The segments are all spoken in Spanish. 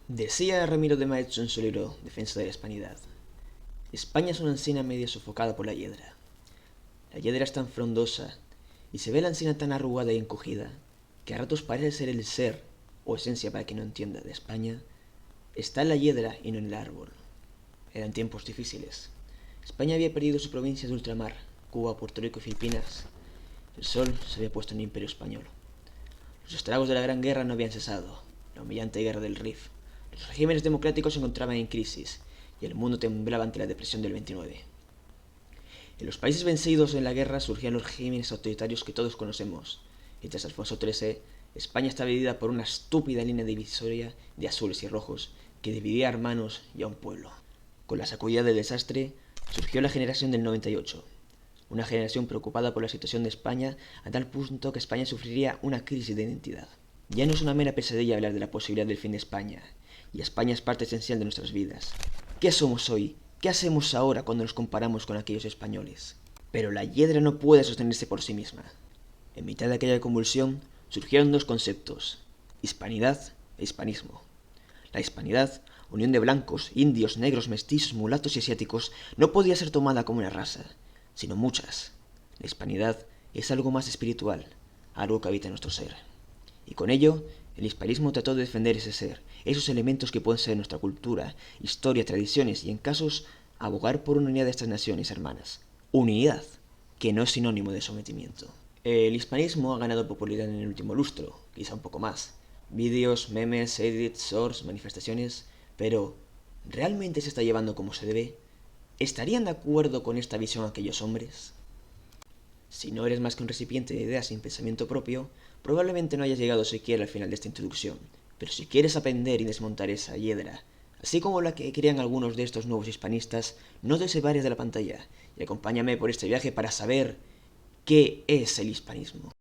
Decía Ramiro de Maeztu en su libro Defensa de la Hispanidad: España es una encina medio sofocada por la hiedra. La hiedra es tan frondosa y se ve la encina tan arrugada y encogida que a ratos parece ser el ser, o esencia para quien no entienda, de España, está en la hiedra y no en el árbol. Eran tiempos difíciles. España había perdido sus provincias de ultramar, Cuba, Puerto Rico y Filipinas. El sol se había puesto en el Imperio Español. Los estragos de la Gran Guerra no habían cesado, la humillante guerra del Rif. Los regímenes democráticos se encontraban en crisis y el mundo temblaba ante la depresión del 29. En los países vencidos en la guerra surgían los regímenes autoritarios que todos conocemos, y tras Alfonso XIII, España estaba dividida por una estúpida línea divisoria de azules y rojos que dividía a hermanos y a un pueblo. Con la sacudida del desastre, surgió la generación del 98, una generación preocupada por la situación de España a tal punto que España sufriría una crisis de identidad. Ya no es una mera pesadilla hablar de la posibilidad del fin de España, y España es parte esencial de nuestras vidas. ¿Qué somos hoy? ¿Qué hacemos ahora cuando nos comparamos con aquellos españoles? Pero la hiedra no puede sostenerse por sí misma. En mitad de aquella convulsión surgieron dos conceptos: hispanidad e hispanismo. La hispanidad, unión de blancos, indios, negros, mestizos, mulatos y asiáticos, no podía ser tomada como una raza, sino muchas. La hispanidad es algo más espiritual, algo que habita en nuestro ser. Y con ello, el hispanismo trató de defender ese ser, esos elementos que pueden ser nuestra cultura, historia, tradiciones y, en casos, abogar por una unidad de estas naciones hermanas. Unidad, que no es sinónimo de sometimiento. El hispanismo ha ganado popularidad en el último lustro, quizá un poco más. Vídeos, memes, edits, shorts, manifestaciones. Pero, ¿realmente se está llevando como se debe? ¿Estarían de acuerdo con esta visión aquellos hombres? Si no eres más que un recipiente de ideas sin pensamiento propio, probablemente no hayas llegado siquiera al final de esta introducción. Pero si quieres aprender y desmontar esa hiedra, así como la que crean algunos de estos nuevos hispanistas, no te separes de la pantalla y acompáñame por este viaje para saber qué es el hispanismo.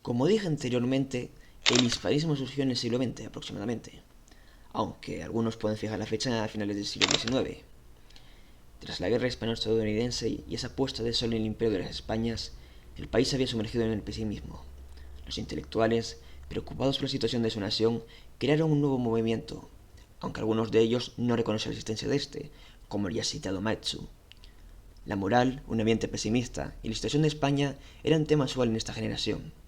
Como dije anteriormente, el hispanismo surgió en el siglo XX aproximadamente, aunque algunos pueden fijar la fecha a finales del siglo XIX. Tras la guerra hispano-estadounidense y esa puesta de sol en el imperio de las Españas, el país se había sumergido en el pesimismo. Los intelectuales, preocupados por la situación de su nación, crearon un nuevo movimiento, aunque algunos de ellos no reconocen la existencia de este, como el ya citado Maeztu. La moral, un ambiente pesimista y la situación de España eran tema usual en esta generación.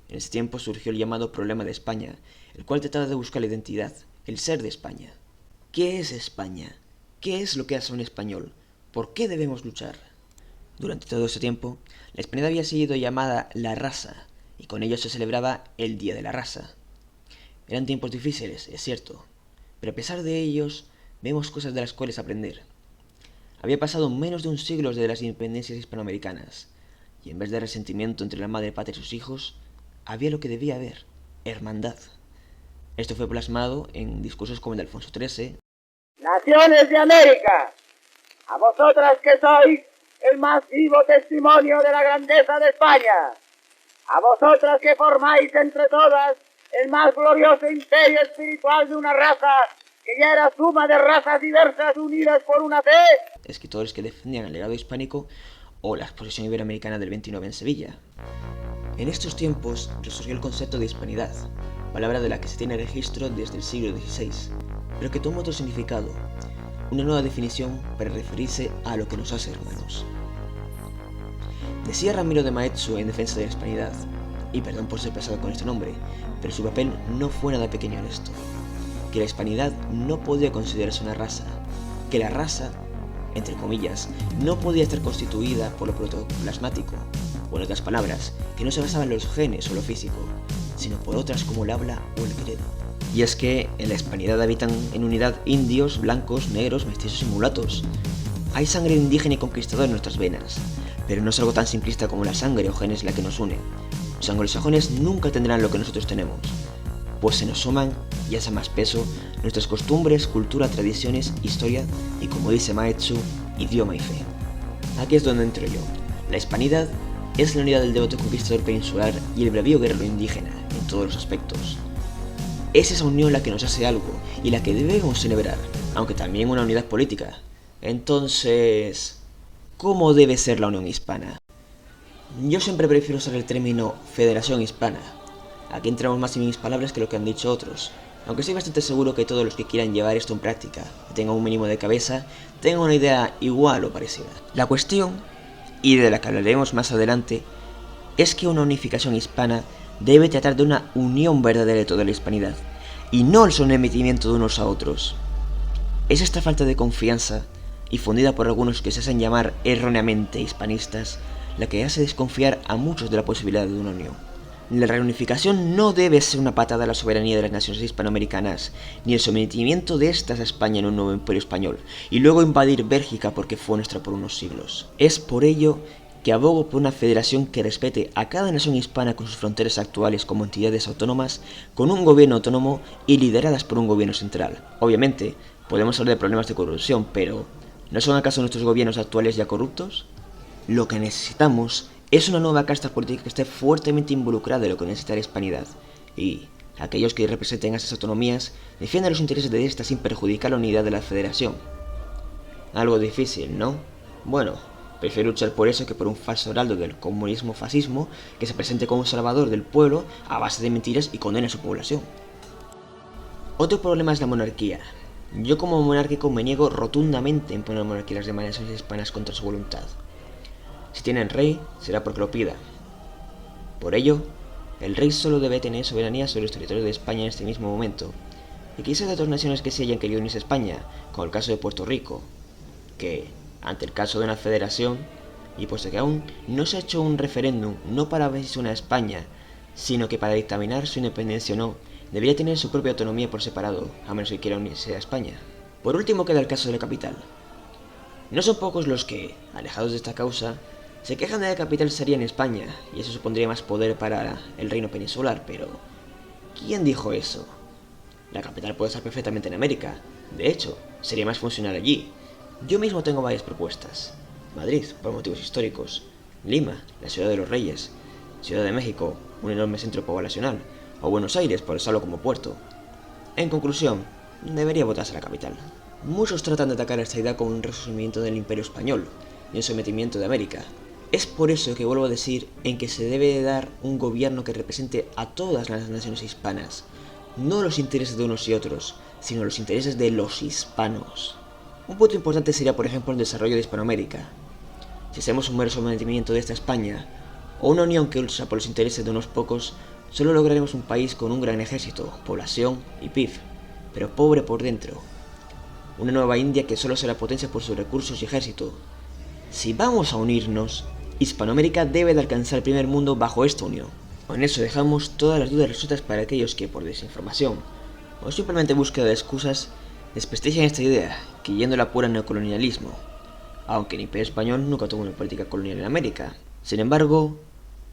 En ese tiempo surgió el llamado Problema de España, el cual trataba de buscar la identidad, el ser de España. ¿Qué es España? ¿Qué es lo que hace a un español? ¿Por qué debemos luchar? Durante todo ese tiempo, la hispanidad había sido llamada la raza, y con ello se celebraba el Día de la Raza. Eran tiempos difíciles, es cierto, pero a pesar de ellos, vemos cosas de las cuales aprender. Había pasado menos de un siglo desde las independencias hispanoamericanas, y en vez de resentimiento entre la madre patria y sus hijos, había lo que debía haber: hermandad. Esto fue plasmado en discursos como el de Alfonso XIII. Naciones de América, a vosotras que sois el más vivo testimonio de la grandeza de España, a vosotras que formáis entre todas el más glorioso imperio espiritual de una raza que ya era suma de razas diversas unidas por una fe. Escritores que defendían el legado hispánico o la exposición iberoamericana del 29 en Sevilla. En estos tiempos resurgió el concepto de hispanidad, palabra de la que se tiene registro desde el siglo XVI, pero que toma otro significado, una nueva definición para referirse a lo que nos hace hermanos. Decía Ramiro de Maeztu en defensa de la hispanidad, y perdón por ser pesado con este nombre, pero su papel no fue nada pequeño en esto, que la hispanidad no podía considerarse una raza, que la raza, entre comillas, no podía estar constituida por lo protoplasmático, o en otras palabras, que no se basaba en los genes o lo físico, sino por otras como el habla o el credo. Y es que en la hispanidad habitan en unidad indios, blancos, negros, mestizos y mulatos. Hay sangre indígena y conquistadora en nuestras venas, pero no es algo tan simplista como la sangre o genes la que nos une. Los anglosajones nunca tendrán lo que nosotros tenemos, pues se nos suman y hace más peso nuestras costumbres, cultura, tradiciones, historia y, como dice Maetsu, idioma y fe. Aquí es donde entro yo. La hispanidad es la unidad del devoto conquistador peninsular y el bravío guerrero indígena en todos los aspectos. Es esa unión la que nos hace algo y la que debemos celebrar, aunque también una unidad política. Entonces, ¿cómo debe ser la Unión Hispana? Yo siempre prefiero usar el término Federación Hispana. Aquí entramos más en mis palabras que lo que han dicho otros, aunque estoy bastante seguro que todos los que quieran llevar esto en práctica, que tengan un mínimo de cabeza, tengan una idea igual o parecida. La cuestión, y de la que hablaremos más adelante, es que una unificación hispana debe tratar de una unión verdadera de toda la hispanidad, y no el sometimiento de unos a otros. Es esta falta de confianza, difundida por algunos que se hacen llamar erróneamente hispanistas, la que hace desconfiar a muchos de la posibilidad de una unión. La reunificación no debe ser una patada a la soberanía de las naciones hispanoamericanas, ni el sometimiento de estas a España en un nuevo imperio español, y luego invadir Bélgica porque fue nuestra por unos siglos. Es por ello que abogo por una federación que respete a cada nación hispana con sus fronteras actuales como entidades autónomas, con un gobierno autónomo y lideradas por un gobierno central. Obviamente, podemos hablar de problemas de corrupción, pero ¿no son acaso nuestros gobiernos actuales ya corruptos? Lo que necesitamos es una nueva casta política que esté fuertemente involucrada en lo que necesita la hispanidad, y aquellos que representen a esas autonomías defiendan los intereses de estas sin perjudicar la unidad de la federación. Algo difícil, ¿no? Bueno, prefiero luchar por eso que por un falso heraldo del comunismo-fascismo que se presente como salvador del pueblo a base de mentiras y condene a su población. Otro problema es la monarquía. Yo como monárquico me niego rotundamente a imponer monarquías de naciones hispanas contra su voluntad. Si tienen rey, será porque lo pida. Por ello, el rey solo debe tener soberanía sobre los territorios de España en este mismo momento, y quizás de otras naciones que se hayan querido unirse a España, como el caso de Puerto Rico, que, ante el caso de una federación, y puesto que aún no se ha hecho un referéndum no para ver si se une a España, sino que para dictaminar su independencia o no, debería tener su propia autonomía por separado, a menos que quiera unirse a España. Por último queda el caso de la capital. No son pocos los que, alejados de esta causa, se quejan de que la capital sería en España, y eso supondría más poder para el reino peninsular, pero ¿quién dijo eso? La capital puede estar perfectamente en América, de hecho, sería más funcional allí. Yo mismo tengo varias propuestas. Madrid, por motivos históricos, Lima, la ciudad de los reyes, Ciudad de México, un enorme centro poblacional, o Buenos Aires, por usarlo como puerto. En conclusión, debería votarse la capital. Muchos tratan de atacar esta idea como un resurgimiento del Imperio Español y un sometimiento de América. Es por eso que vuelvo a decir en que se debe de dar un gobierno que represente a todas las naciones hispanas, no los intereses de unos y otros, sino los intereses de los hispanos. Un punto importante sería, por ejemplo, el desarrollo de Hispanoamérica. Si hacemos un mero sometimiento de esta España, o una unión que lucha por los intereses de unos pocos, solo lograremos un país con un gran ejército, población y PIB, pero pobre por dentro. Una nueva India que solo será potencia por sus recursos y ejército. Si vamos a unirnos, Hispanoamérica debe de alcanzar el primer mundo bajo esta unión. Con eso dejamos todas las dudas resueltas para aquellos que, por desinformación o simplemente búsqueda de excusas, desprestigian esta idea, creyéndola pura neocolonialismo, aunque el Imperio Español nunca tuvo una política colonial en América. Sin embargo,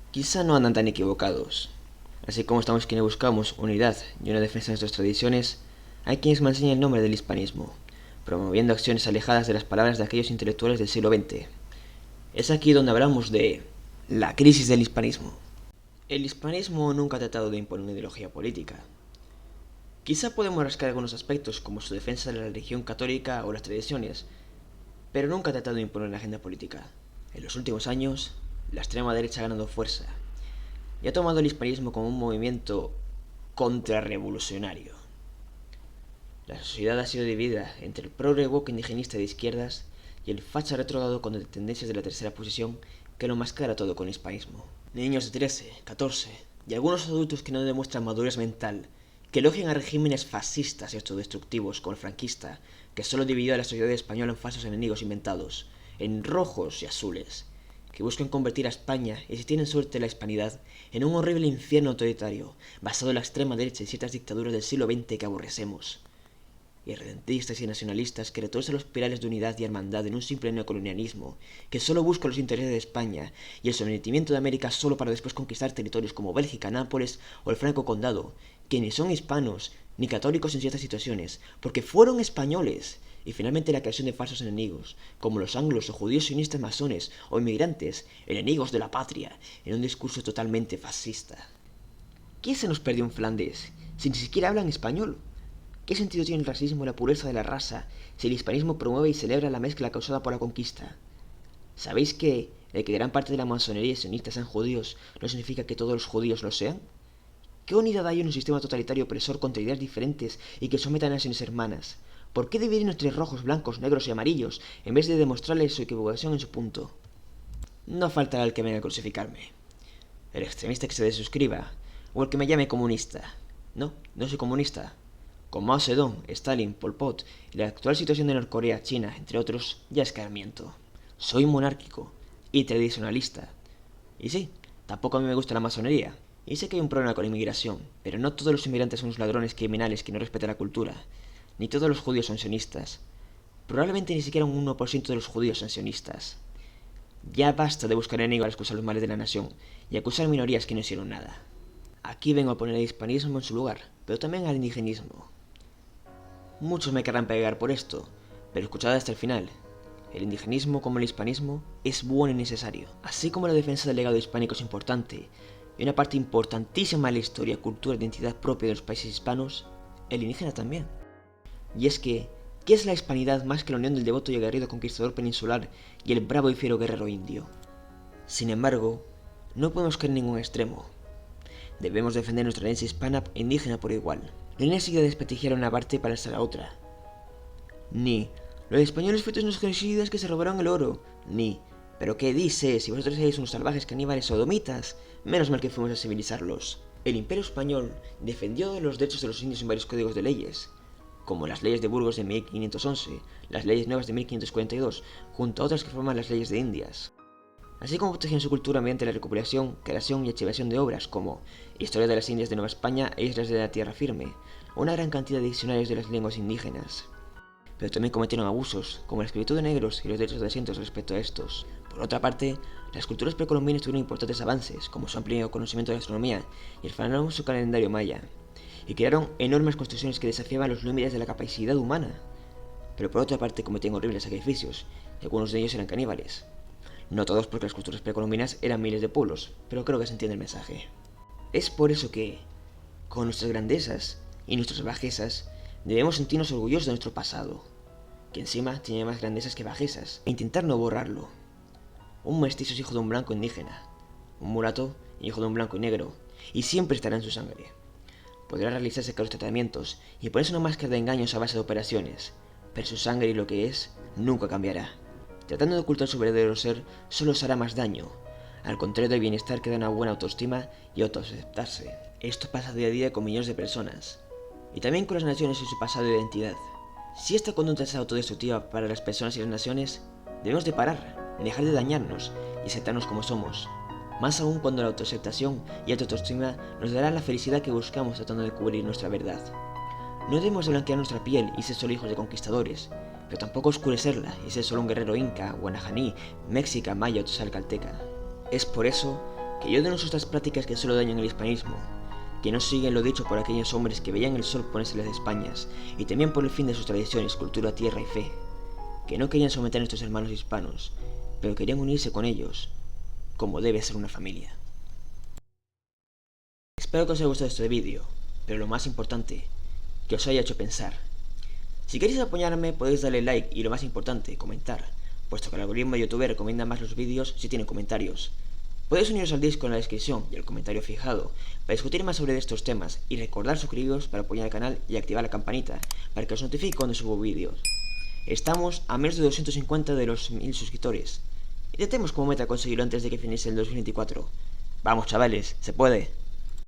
quizá no andan tan equivocados. Así como estamos quienes buscamos unidad y una defensa de nuestras tradiciones, hay quienes malenseñan el nombre del hispanismo, promoviendo acciones alejadas de las palabras de aquellos intelectuales del siglo XX. Es aquí donde hablamos de la crisis del hispanismo. El hispanismo nunca ha tratado de imponer una ideología política. Quizá podemos rascar algunos aspectos como su defensa de la religión católica o las tradiciones, pero nunca ha tratado de imponer una agenda política. En los últimos años, la extrema derecha ha ganado fuerza y ha tomado el hispanismo como un movimiento contrarrevolucionario. La sociedad ha sido dividida entre el progre woke indigenista de izquierdas y el facha retrógrado con tendencias de la tercera posición que lo mascara todo con el hispanismo. Niños de 13, 14 y algunos adultos que no demuestran madurez mental, que elogian a regímenes fascistas y autodestructivos como el franquista, que solo dividió a la sociedad española en falsos enemigos inventados, en rojos y azules, que buscan convertir a España, y si tienen suerte la hispanidad, en un horrible infierno autoritario, basado en la extrema derecha y ciertas dictaduras del siglo XX que aborrecemos. Y redentistas y nacionalistas que retorcen los pilares de unidad y hermandad en un simple neocolonialismo, que solo busca los intereses de España y el sometimiento de América solo para después conquistar territorios como Bélgica, Nápoles o el Franco Condado, que ni son hispanos ni católicos en ciertas situaciones, porque fueron españoles. Y finalmente la creación de falsos enemigos, como los anglos o judíos sionistas masones o inmigrantes, enemigos de la patria, en un discurso totalmente fascista. ¿Qué se nos perdió en Flandes si ni siquiera hablan español? ¿Qué sentido tiene el racismo y la pureza de la raza si el hispanismo promueve y celebra la mezcla causada por la conquista? ¿Sabéis que el que gran parte de la masonería y sionistas sean judíos no significa que todos los judíos lo sean? ¿Qué unidad hay en un sistema totalitario opresor contra ideas diferentes y que someta a naciones hermanas? ¿Por qué dividir entre rojos, blancos, negros y amarillos en vez de demostrarles su equivocación en su punto? No faltará el que venga a crucificarme, el extremista que se desuscriba, o el que me llame comunista. No, no soy comunista. Con Mao Zedong, Stalin, Pol Pot y la actual situación de Norcorea, China, entre otros, ya es escarmiento. Soy monárquico y tradicionalista. Y sí, tampoco a mí me gusta la masonería. Y sé que hay un problema con la inmigración, pero no todos los inmigrantes son unos ladrones criminales que no respetan la cultura. Ni todos los judíos son sionistas. Probablemente ni siquiera un 1% de los judíos son sionistas. Ya basta de buscar enemigos para excusar los males de la nación y acusar minorías que no hicieron nada. Aquí vengo a poner el hispanismo en su lugar, pero también al indigenismo. Muchos me querrán pegar por esto, pero escuchad hasta el final. El indigenismo, como el hispanismo, es bueno y necesario. Así como la defensa del legado hispánico es importante, y una parte importantísima de la historia, cultura e identidad propia de los países hispanos, el indígena también. Y es que, ¿qué es la hispanidad más que la unión del devoto y aguerrido conquistador peninsular y el bravo y fiero guerrero indio? Sin embargo, no podemos caer en ningún extremo. Debemos defender nuestra herencia hispana e indígena por igual. No hay necesidad de desprestigiar una parte para estar a otra. Ni, los españoles fueron unos genocidas que se robaron el oro. Ni, ¿pero qué dices? Si vosotros seréis unos salvajes caníbales sodomitas, menos mal que fuimos a civilizarlos. El Imperio Español defendió los derechos de los indios en varios códigos de leyes, como las leyes de Burgos de 1511, las leyes nuevas de 1542, junto a otras que forman las leyes de Indias. Así como protegían su cultura mediante la recopilación, creación y archivación de obras como Historia de las Indias de Nueva España e Islas de la Tierra Firme, una gran cantidad de diccionarios de las lenguas indígenas. Pero también cometieron abusos, como la esclavitud de negros y los derechos de asientos respecto a estos. Por otra parte, las culturas precolombinas tuvieron importantes avances, como su amplio conocimiento de la astronomía y el famoso calendario maya, y crearon enormes construcciones que desafiaban los límites de la capacidad humana. Pero por otra parte cometían horribles sacrificios, y algunos de ellos eran caníbales. No todos, porque las culturas precolombinas eran miles de pueblos, pero creo que se entiende el mensaje. Es por eso que, con nuestras grandezas y nuestras bajezas, debemos sentirnos orgullosos de nuestro pasado, que encima tiene más grandezas que bajezas, e intentar no borrarlo. Un mestizo es hijo de un blanco indígena, un mulato hijo de un blanco y negro, y siempre estará en su sangre. Podrá realizarse caros tratamientos y ponerse una máscara de engaños a base de operaciones, pero su sangre y lo que es nunca cambiará. Tratando de ocultar su verdadero ser, solo os hará más daño, al contrario del bienestar que da una buena autoestima y autoaceptarse. Esto pasa día a día con millones de personas, y también con las naciones y su pasado de identidad. Si esta conducta es autodestructiva para las personas y las naciones, debemos de parar, dejar de dañarnos y aceptarnos como somos. Más aún cuando la autoaceptación y autoestima nos dará la felicidad que buscamos tratando de cubrir nuestra verdad. No debemos de blanquear nuestra piel y ser solo hijos de conquistadores, pero tampoco oscurecerla y ser solo un guerrero inca, guanajaní, mexica, maya o tozalcalteca. Es por eso que yo denuncio estas prácticas que solo dañan el hispanismo, que no siguen lo dicho por aquellos hombres que veían el sol ponerse las Españas y temían por el fin de sus tradiciones, cultura, tierra y fe, que no querían someter a nuestros hermanos hispanos, pero querían unirse con ellos, como debe ser una familia. Espero que os haya gustado este vídeo, pero lo más importante, que os haya hecho pensar. Si queréis apoyarme podéis darle like y lo más importante, comentar, puesto que el algoritmo de YouTube recomienda más los vídeos si tienen comentarios. Podéis uniros al Discord en la descripción y el comentario fijado para discutir más sobre estos temas y recordar suscribiros para apoyar el canal y activar la campanita para que os notifique cuando subo vídeos. Estamos a menos de 250 de los 1000 suscriptores. Intentemos como meta conseguirlo antes de que finalice el 2024. Vamos chavales, se puede.